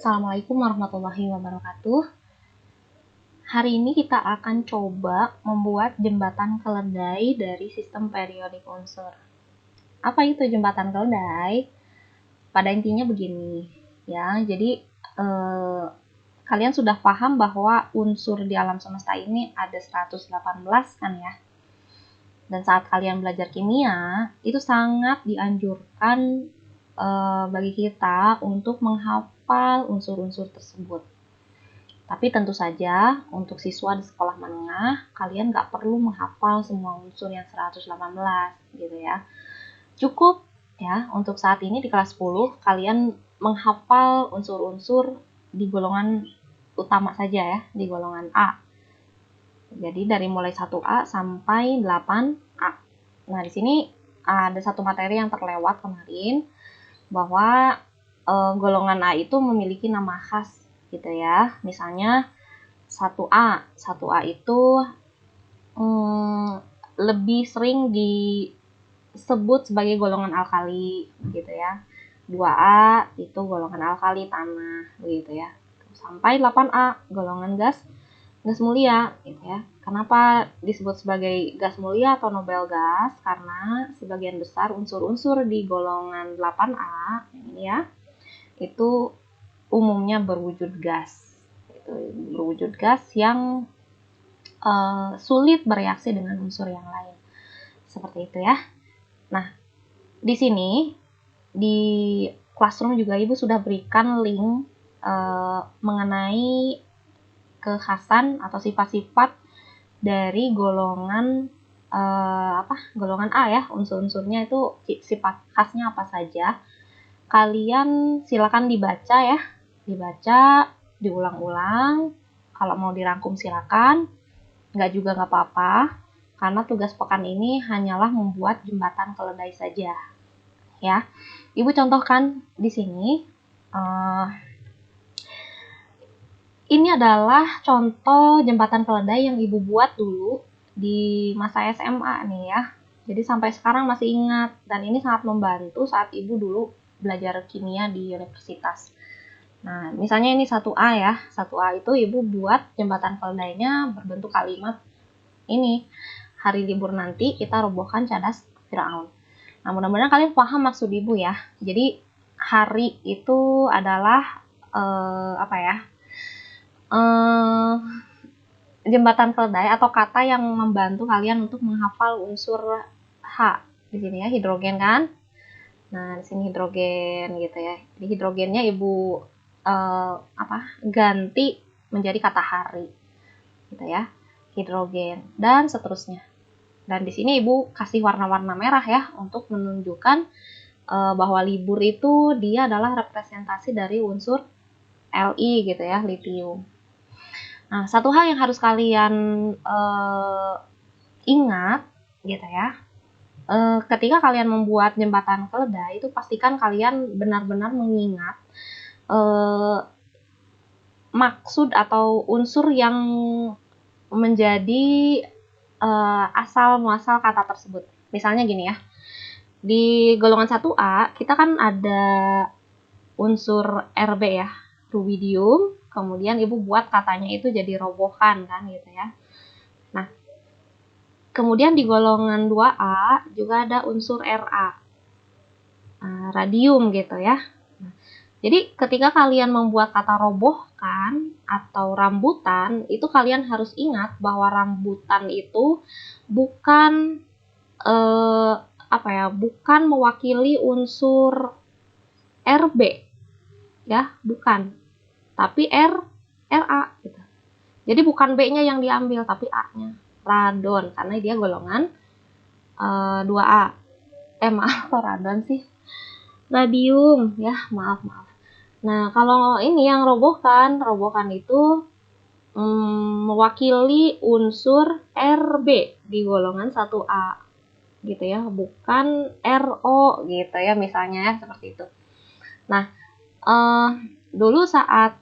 Assalamualaikum warahmatullahi wabarakatuh. Hari ini kita akan coba membuat jembatan keledai dari sistem periodik unsur. Apa itu jembatan keledai? Pada intinya begini, ya. Jadi kalian sudah paham bahwa unsur di alam semesta ini ada 118 kan ya. Dan saat kalian belajar kimia, itu sangat dianjurkan bagi kita untuk menghafal unsur-unsur tersebut. Tapi tentu saja untuk siswa di sekolah menengah, kalian nggak perlu menghafal semua unsur yang 118 gitu ya. Cukup ya untuk saat ini di kelas 10 kalian menghafal unsur-unsur di golongan utama saja ya, di golongan A. Jadi dari mulai 1A sampai 8A. Nah, di sini ada satu materi yang terlewat kemarin, bahwa golongan A itu memiliki nama khas gitu ya. Misalnya 1A. 1A itu lebih sering disebut sebagai golongan alkali gitu ya. 2A itu golongan alkali tanah begitu ya. Sampai 8A golongan gas mulia gitu ya. Kenapa disebut sebagai gas mulia atau Nobel gas? Karena sebagian besar unsur-unsur di golongan 8A ini ya, itu umumnya berwujud gas. Berwujud gas yang sulit bereaksi dengan unsur yang lain. Seperti itu ya. Nah, di sini di Classroom juga Ibu sudah berikan link mengenai kekhasan atau sifat-sifat dari golongan golongan A ya, unsur-unsurnya itu sifat khasnya apa saja. Kalian silakan dibaca ya, diulang-ulang. Kalau mau dirangkum silakan, nggak juga nggak apa-apa, karena tugas pekan ini hanyalah membuat jembatan keledai saja ya. Ibu contohkan di sini. Ini adalah contoh jembatan keledai yang Ibu buat dulu di masa SMA nih ya. Jadi sampai sekarang masih ingat, dan ini sangat membantu saat Ibu dulu belajar kimia di universitas. Nah, misalnya ini 1A ya. 1A itu Ibu buat jembatan keledainya berbentuk kalimat ini. Hari libur nanti kita robohkan cadas Firaun. Nah, mudah-mudahan kalian paham maksud Ibu ya. Jadi hari itu adalah jembatan keledai atau kata yang membantu kalian untuk menghafal unsur H. Di sini ya, hidrogen kan. Nah, di sini hidrogen gitu ya. Jadi hidrogennya Ibu ganti menjadi kata hari. Gitu ya. Hidrogen dan seterusnya. Dan di sini Ibu kasih warna-warna merah ya untuk menunjukkan bahwa libur itu dia adalah representasi dari unsur Li gitu ya, litium. Nah, satu hal yang harus kalian ingat gitu ya, ketika kalian membuat jembatan keledai itu pastikan kalian benar-benar mengingat maksud atau unsur yang menjadi asal muasal kata tersebut. Misalnya gini ya, di golongan 1A kita kan ada unsur Rb ya, rubidium, kemudian Ibu buat katanya itu jadi robohan kan gitu ya. Nah, kemudian di golongan 2A juga ada unsur Ra, radium gitu ya. Nah, jadi ketika kalian membuat kata robohkan atau rambutan, itu kalian harus ingat bahwa rambutan itu bukan bukan mewakili unsur Rb ya, bukan, tapi Ra gitu. Jadi bukan B-nya yang diambil tapi A-nya, radon, karena dia golongan 2A. Radon sih, radium ya, maaf. Nah, kalau ini yang robohkan itu mewakili unsur Rb di golongan 1A gitu ya, bukan Ro gitu ya, misalnya ya, seperti itu. Nah, dulu saat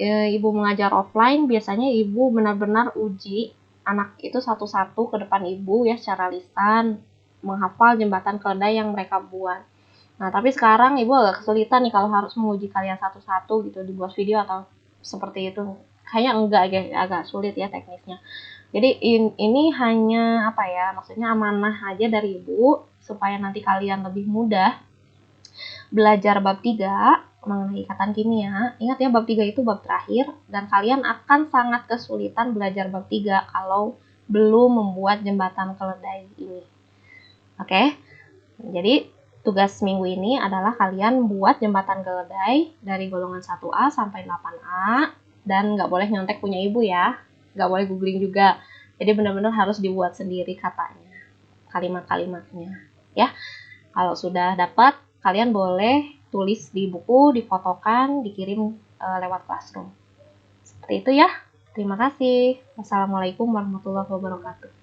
Ibu mengajar offline, biasanya Ibu benar-benar uji anak itu satu-satu ke depan Ibu ya, secara lisan menghafal jembatan keledai yang mereka buat. Nah, tapi sekarang Ibu agak kesulitan nih kalau harus menguji kalian satu-satu gitu, dibuat video atau seperti itu. Kayaknya enggak, agak sulit ya teknisnya. Jadi ini hanya apa ya, maksudnya amanah aja dari Ibu supaya nanti kalian lebih mudah belajar bab 3 mengenai ikatan kimia. Ingat ya, bab 3 itu bab terakhir dan kalian akan sangat kesulitan belajar bab 3 kalau belum membuat jembatan keledai ini. Oke. Jadi tugas minggu ini adalah kalian buat jembatan keledai dari golongan 1A sampai 8A dan nggak boleh nyontek punya ibu ya, nggak boleh googling juga. Jadi benar-benar harus dibuat sendiri katanya, kalimat-kalimatnya ya. Kalau sudah dapat, kalian boleh tulis di buku, difotokan, dikirim lewat Classroom. Seperti itu ya. Terima kasih. Wassalamualaikum warahmatullahi wabarakatuh.